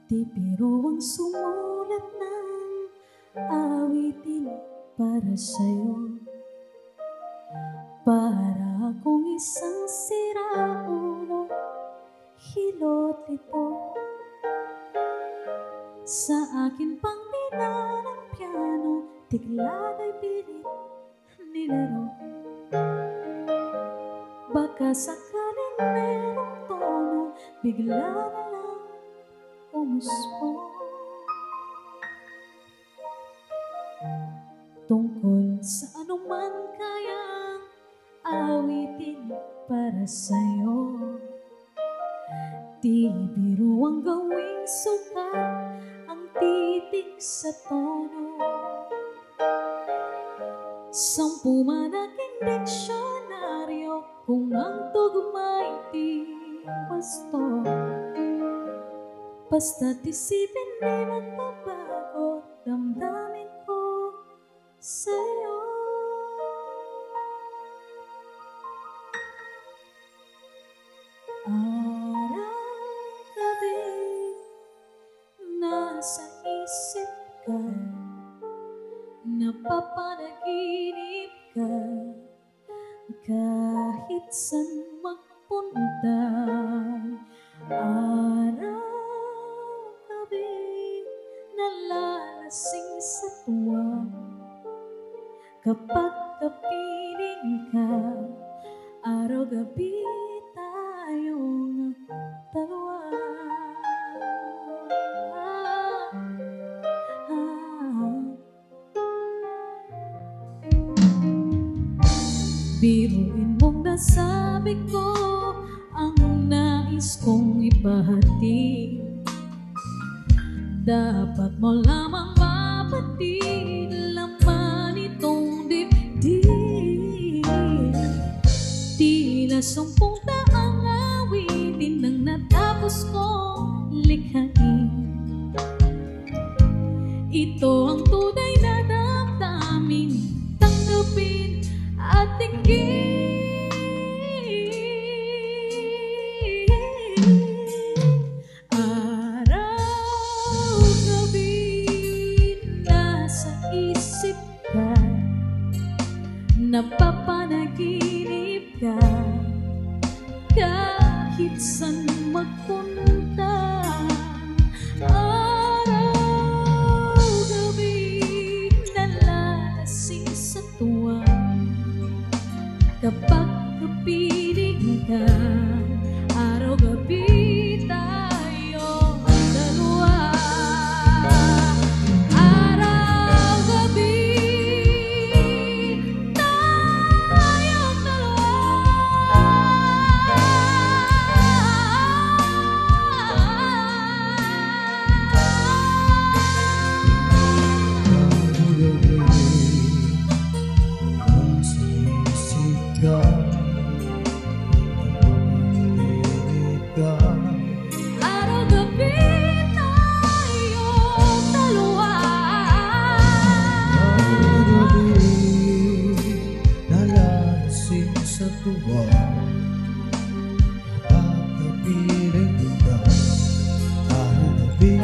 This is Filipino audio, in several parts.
Di biro ang sumulat ng awitin para sa'yo. Para akong isang siraulo, hilot ito. Sa akin pang bida ng piano, tigla ay pilit nilaro. Baka sakaling merong tono, bigla na lang umuspo. Tungkol sa anuman kayang awitin para sa'yo. Di biro ang gawing sukat ang titik sa tono. 10 man aking diksyonaryo kung ang tugma'y di wasto. Basta't isipin di magbabago damdamin ko sa'yo. Araw-gabi nasa isip ka, napapanaginip ka, kahit saan magpunta. Araw-gabi nalalasing sa tuwa, kapag kapiling ka, araw-gabi tayong dalawa. Biruin mong nasabi ko ang nais kong ipahati. Dapat mo lamang mabatid laman itong dibdib. Tila 10 taang awitin nang natapos kong likhain. Ito ang tunay na damdamin, tanggapin at tingin. Araw-gabi nasa isip ka, napapanaginip ka, kahit saan magpunta. Araw-gabi nalalasing sa tuwa, kapag kapiling ka, araw-gabi tayong dalawa. Araw-gabi tayong dalawa. Araw-gabi tayong dalawa. Nalalasing sa tuwa, kapag kapiling ka, araw-gabi,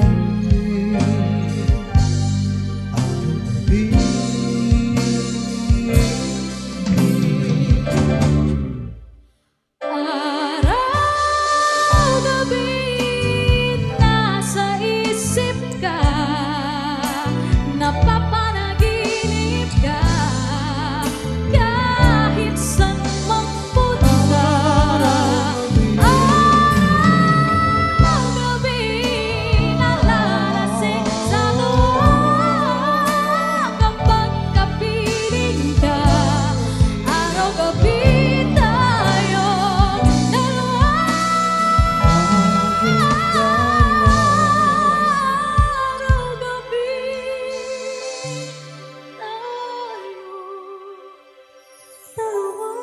araw-gabi. Araw-gabi nasa isip ka, napapanaginip ka, kahit saan magpunta. Araw-gabi nalalasing sa tuwa, kapag kapiling ka, araw-gabi tayong dalawa. Araw-gabi tayong dalawa.